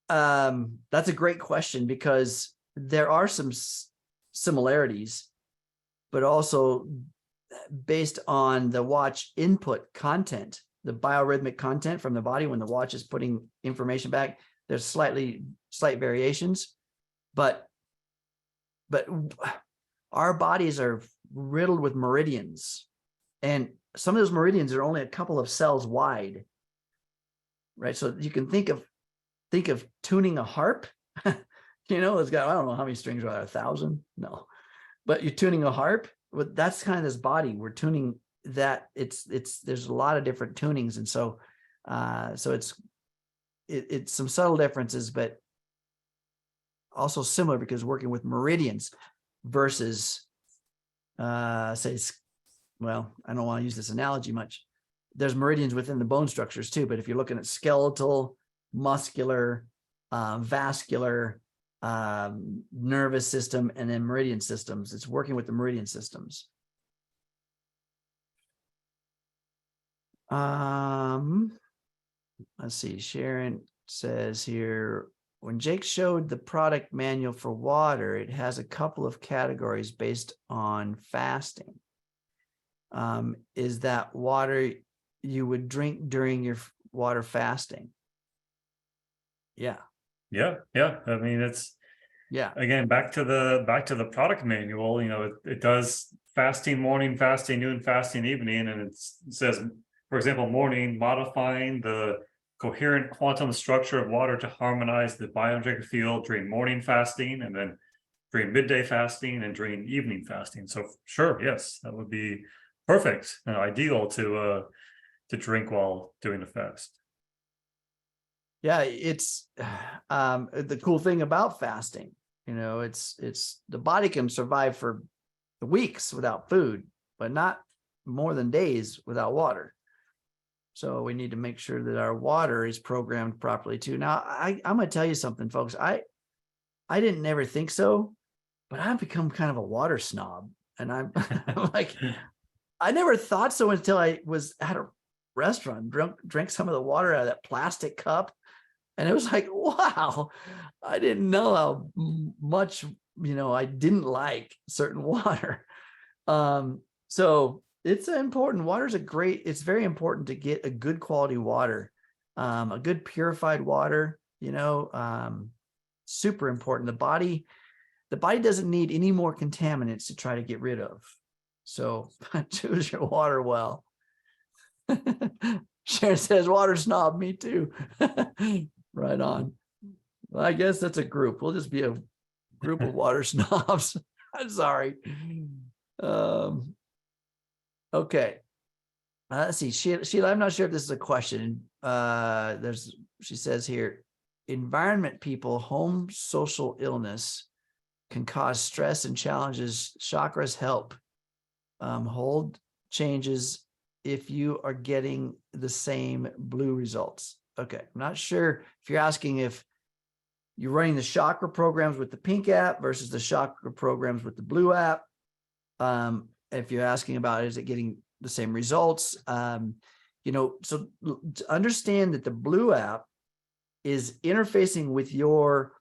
that's a great question, because there are some similarities, but also based on the watch input content, the biorhythmic content from the body when the watch is putting information back, there's slight variations, but our bodies are riddled with meridians, and some of those meridians are only a couple of cells wide, right? So you can think of tuning a harp. It's got, I don't know how many strings are there, 1,000? No, but you're tuning a harp. But that's kind of this body. We're tuning that. There's a lot of different tunings, and so it's some subtle differences, but also similar, because working with meridians versus well, I don't want to use this analogy much. There's meridians within the bone structures too, but if you're looking at skeletal, muscular, vascular, nervous system, and then meridian systems, it's working with the meridian systems. Let's see. Sharon says here, when Jake showed the product manual for water, it has a couple of categories based on fasting. Is that water you would drink during your water fasting? Yeah. Yeah. I mean, it's, yeah. Again, back to the product manual, it does fasting morning, fasting noon, fasting evening. And it says, for example, morning, modifying the coherent quantum structure of water to harmonize the bioenergetic field during morning fasting, and then during midday fasting, and during evening fasting. So sure, yes, that would be perfect and ideal to drink while doing the fast. Yeah, it's the cool thing about fasting. It's the body can survive for weeks without food, but not more than days without water. So we need to make sure that our water is programmed properly too. Now, I'm going to tell you something, folks. I didn't never think so, but I've become kind of a water snob, and I'm like, I never thought so until I was at a restaurant, drank some of the water out of that plastic cup. And it was like, wow, I didn't know how much, I didn't like certain water. So it's important. It's very important to get a good quality water, a good purified water, super important. The body doesn't need any more contaminants to try to get rid of. So choose your water well. Sharon says, water snob, me too. Right on. Well, I guess that's a group. We'll just be a group of water snobs. I'm sorry. Okay. Let's see. Sheila, I'm not sure if this is a question. She says here, environment people, home social illness can cause stress and challenges. Chakras help hold changes if you are getting the same blue results. Okay, I'm not sure if you're asking if you're running the chakra programs with the pink app versus the chakra programs with the blue app. If you're asking about, is it getting the same results? So to understand that the blue app is interfacing with your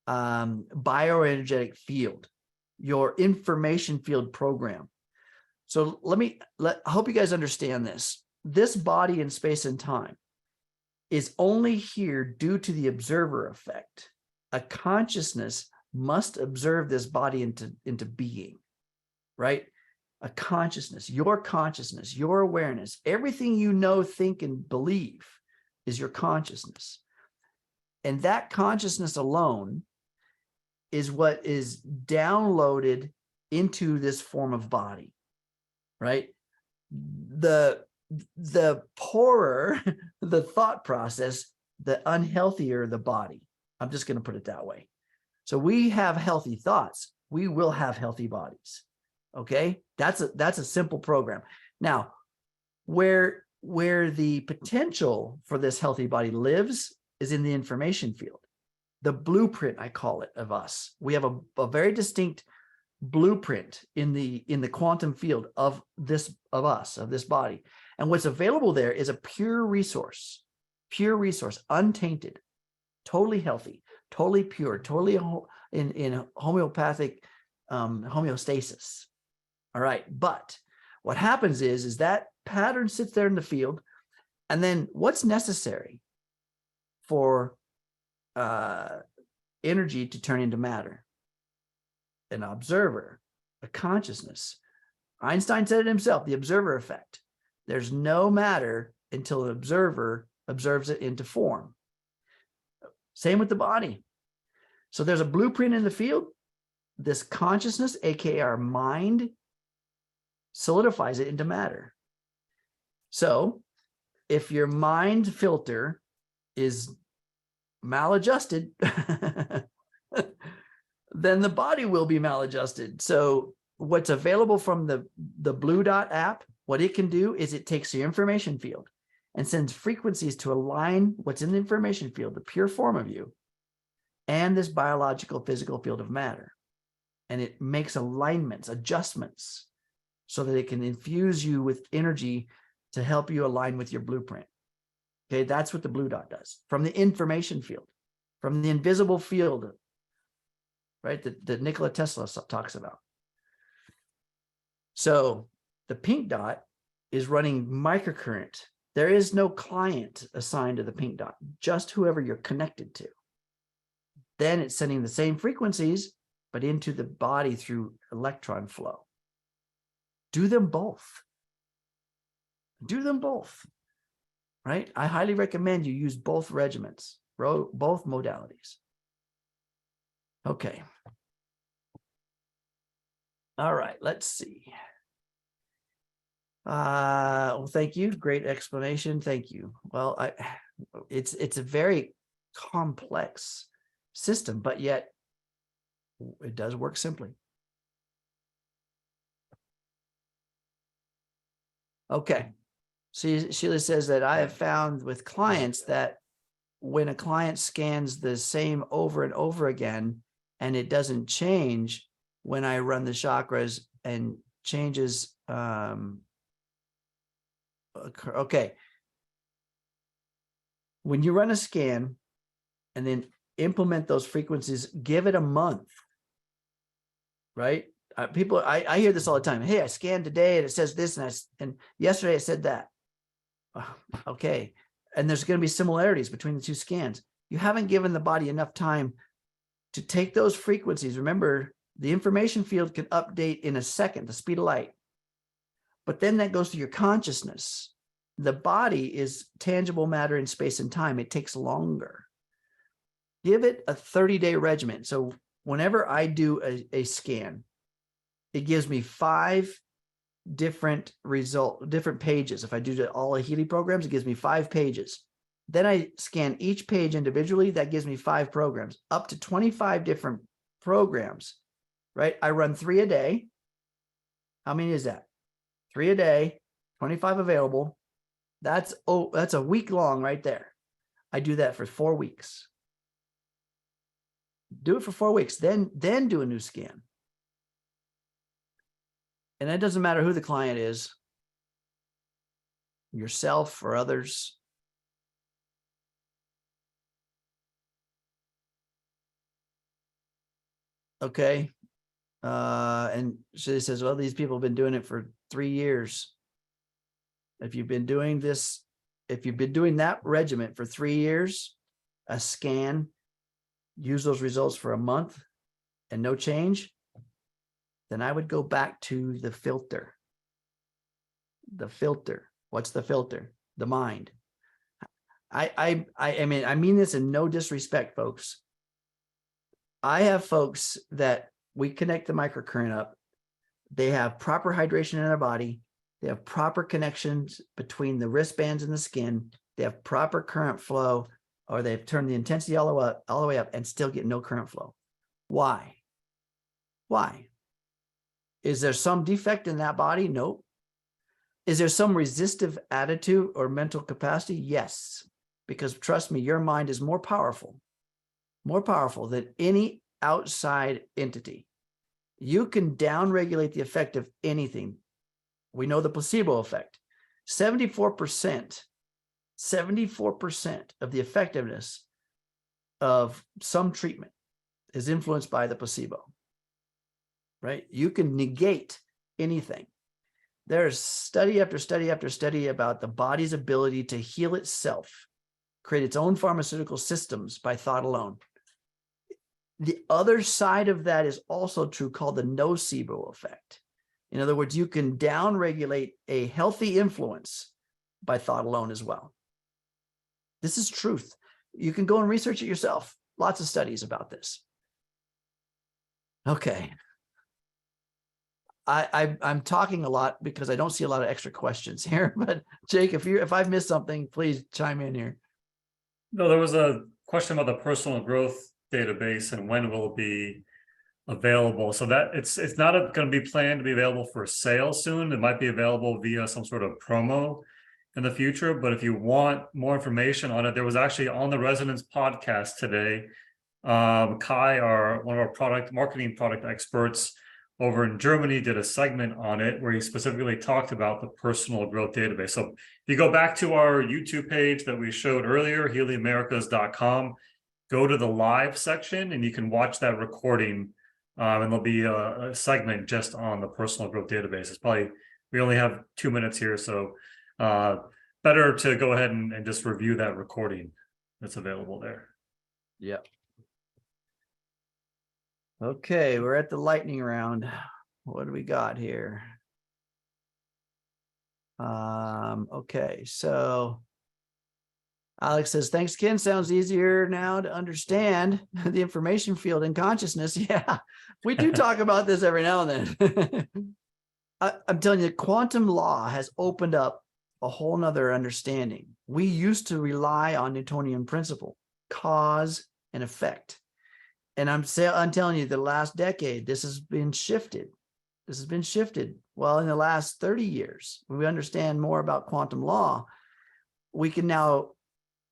bioenergetic field, your information field program. So I hope you guys understand this. This body in space and time is only here due to the observer effect. A consciousness must observe this body into being, right? a consciousness, your awareness, everything you know, think, and believe is your consciousness. And that consciousness alone is what is downloaded into this form of body, right? The poorer the thought process, the unhealthier the body. I'm just going to put it that way. So we have healthy thoughts, we will have healthy bodies. Okay, that's a simple program. Now, where the potential for this healthy body lives is in the information field, the blueprint, I call it, of us. We have a very distinct blueprint in the quantum field of this body, and what's available there is a pure resource, untainted, totally healthy, totally pure, totally in homeopathic homeostasis. All right, but what happens is that pattern sits there in the field, and then what's necessary for energy to turn into matter? An observer, a consciousness. Einstein said it himself, the observer effect. There's no matter until an observer observes it into form. Same with the body. So there's a blueprint in the field. This consciousness, aka our mind, solidifies it into matter. So if your mind filter is maladjusted, then the body will be maladjusted. So what's available from the Blue Dot app, what it can do is it takes the information field and sends frequencies to align what's in the information field, the pure form of you, and this biological physical field of matter. And it makes alignments, adjustments, so that it can infuse you with energy to help you align with your blueprint. Okay, that's what the Blue Dot does from the information field, from the invisible field, right, that Nikola Tesla talks about. So the pink dot is running microcurrent. There is no client assigned to the pink dot, just whoever you're connected to. Then it's sending the same frequencies, but into the body through electron flow. Do them both. Do them both, right? I highly recommend you use both regimens, both modalities. Okay. All right, let's see. Well, thank you. Great explanation. Thank you. Well, it's a very complex system, but yet it does work simply. Okay. See, Sheila says that I have found with clients that when a client scans the same over and over again, and it doesn't change when I run the chakras and changes. Okay. When you run a scan and then implement those frequencies, give it a month, right? People, I hear this all the time. Hey, I scanned today and it says this, and yesterday it said that. Okay. And there's going to be similarities between the two scans. You haven't given the body enough time to take those frequencies. Remember, the information field can update in a second, the speed of light. But then that goes to your consciousness. The body is tangible matter in space and time. It takes longer. Give it a 30-day regimen. So whenever I do a scan, it gives me 5 different pages. If I do all the Healy programs, it gives me 5 pages. Then I scan each page individually. That gives me 5 programs, up to 25 different programs, right? I run 3 a day. How many is that? 3 a day, 25 available. That's a week long right there. I do that for 4 weeks. Do it for 4 weeks, then do a new scan. And it doesn't matter who the client is, yourself or others. Okay. And she says, well, these people have been doing it for 3 years. If you've been doing this, if you've been doing that regimen for 3 years, a scan, use those results for a month and no change, then I would go back to the filter. The filter. What's the filter? The mind. I mean this in no disrespect, folks. I have folks that we connect the microcurrent up. They have proper hydration in their body. They have proper connections between the wristbands and the skin. They have proper current flow, or they've turned the intensity all the way up and still get no current flow. Why? Why? Is there some defect in that body? Nope. Is there some resistive attitude or mental capacity? Yes. Because trust me, your mind is more powerful than any outside entity. You can downregulate the effect of anything. We know the placebo effect. 74% of the effectiveness of some treatment is influenced by the placebo, right? You can negate anything. There's study after study after study about the body's ability to heal itself, create its own pharmaceutical systems by thought alone. The other side of that is also true, called the nocebo effect. In other words, you can downregulate a healthy influence by thought alone as well. This is truth. You can go and research it yourself. Lots of studies about this. Okay. I'm talking a lot because I don't see a lot of extra questions here, but Jake, if I've missed something, please chime in here. No, there was a question about the personal growth database and when will it be available. So that it's not going to be planned to be available for sale soon. It might be available via some sort of promo in the future. But if you want more information on it, there was actually on the Resonance podcast today, Kai, one of our marketing product experts over in Germany, did a segment on it where he specifically talked about the personal growth database. So if you go back to our YouTube page that we showed earlier, HealyAmericas.com, go to the live section and you can watch that recording. And there'll be a segment just on the personal growth database. It's probably, we only have 2 minutes here, so better to go ahead and just review that recording that's available there. Yeah. Okay, we're at the lightning round. What do we got here? Okay, so Alex says, thanks, Ken. Sounds easier now to understand the information field and consciousness. Yeah, we do talk about this every now and then. I'm telling you, quantum law has opened up a whole nother understanding. We used to rely on Newtonian principle, cause and effect. And I'm telling you, the last decade, this has been shifted. This has been shifted. Well, in the last 30 years, when we understand more about quantum law, we can now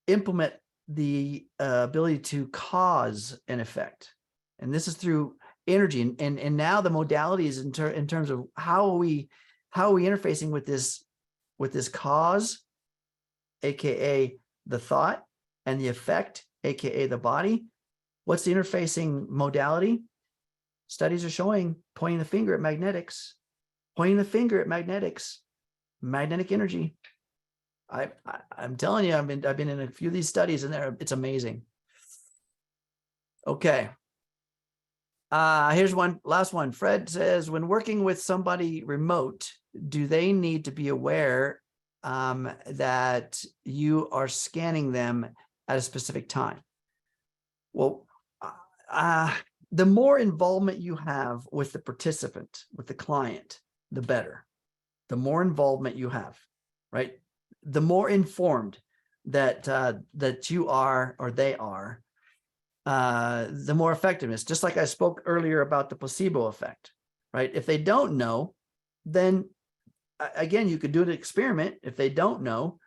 implement the ability to cause an effect. And this is through energy. And now the modalities in terms of how are we interfacing with this cause, AKA the thought, and the effect, AKA the body. What's the interfacing modality? Studies are showing pointing the finger at magnetics, magnetic energy. I'm telling you, I've been in a few of these studies and it's amazing. Okay. Here's last one. Fred says, when working with somebody remote, do they need to be aware that you are scanning them at a specific time? Well, the more involvement you have with the participant, with the client, the better. The more involvement you have, right? The more informed that you are or they are, the more effectiveness. Just like I spoke earlier about the placebo effect, right? If they don't know, then again, you could do an experiment if they don't know,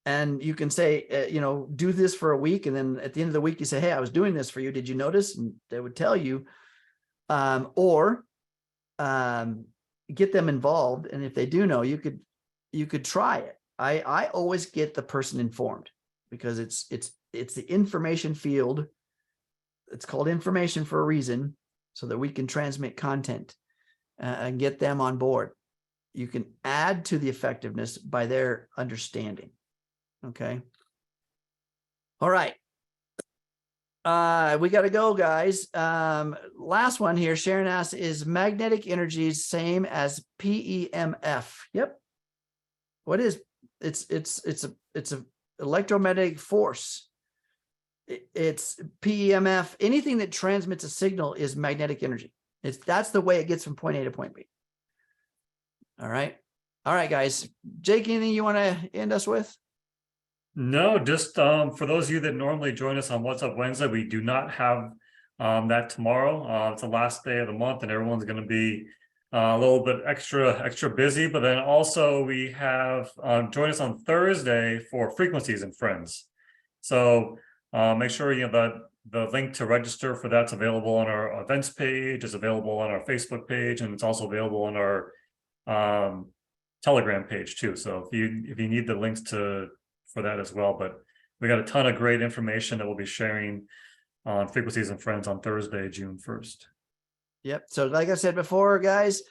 and you can say, do this for a week. And then at the end of the week, you say, hey, I was doing this for you. Did you notice? And they would tell you, or get them involved. And if they do know, you could try it. I always get the person informed because it's the information field. It's called information for a reason, so that we can transmit content and get them on board. You can add to the effectiveness by their understanding. Okay. All right. We got to go, guys. Last one here. Sharon asks, is magnetic energy same as PEMF? Yep. What is it's a electromagnetic force. It's PEMF. Anything that transmits a signal is magnetic energy. That's the way it gets from point A to point B. All right. All right, guys. Jake, anything you want to end us with? No, just for those of you that normally join us on What's Up Wednesday, we do not have that tomorrow. It's the last day of the month, and everyone's going to be a little bit extra busy. But then also we have join us on Thursday for Frequencies and Friends. So make sure you know that the link to register for that's available on our events page, is available on our Facebook page, and it's also available on our Telegram page too. So if you need the links for that as well, but we got a ton of great information that we'll be sharing on Frequencies and Friends on Thursday, June 1st. Yep. So like I said before, guys,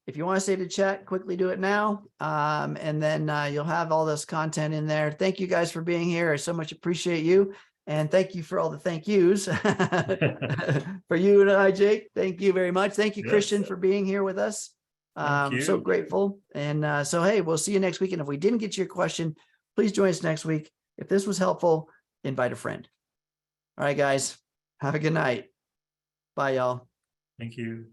if you want to stay to chat, quickly do it now. And then you'll have all this content in there. Thank you guys for being here. I so much appreciate you. And thank you for all the thank yous for you and I, Jake. Thank you very much. Thank you, Yes. Christian, for being here with us. Thank you. So grateful. And so, hey, we'll see you next week. And if we didn't get your question, please join us next week. If this was helpful, invite a friend. All right, guys, have a good night. Bye, y'all. Thank you.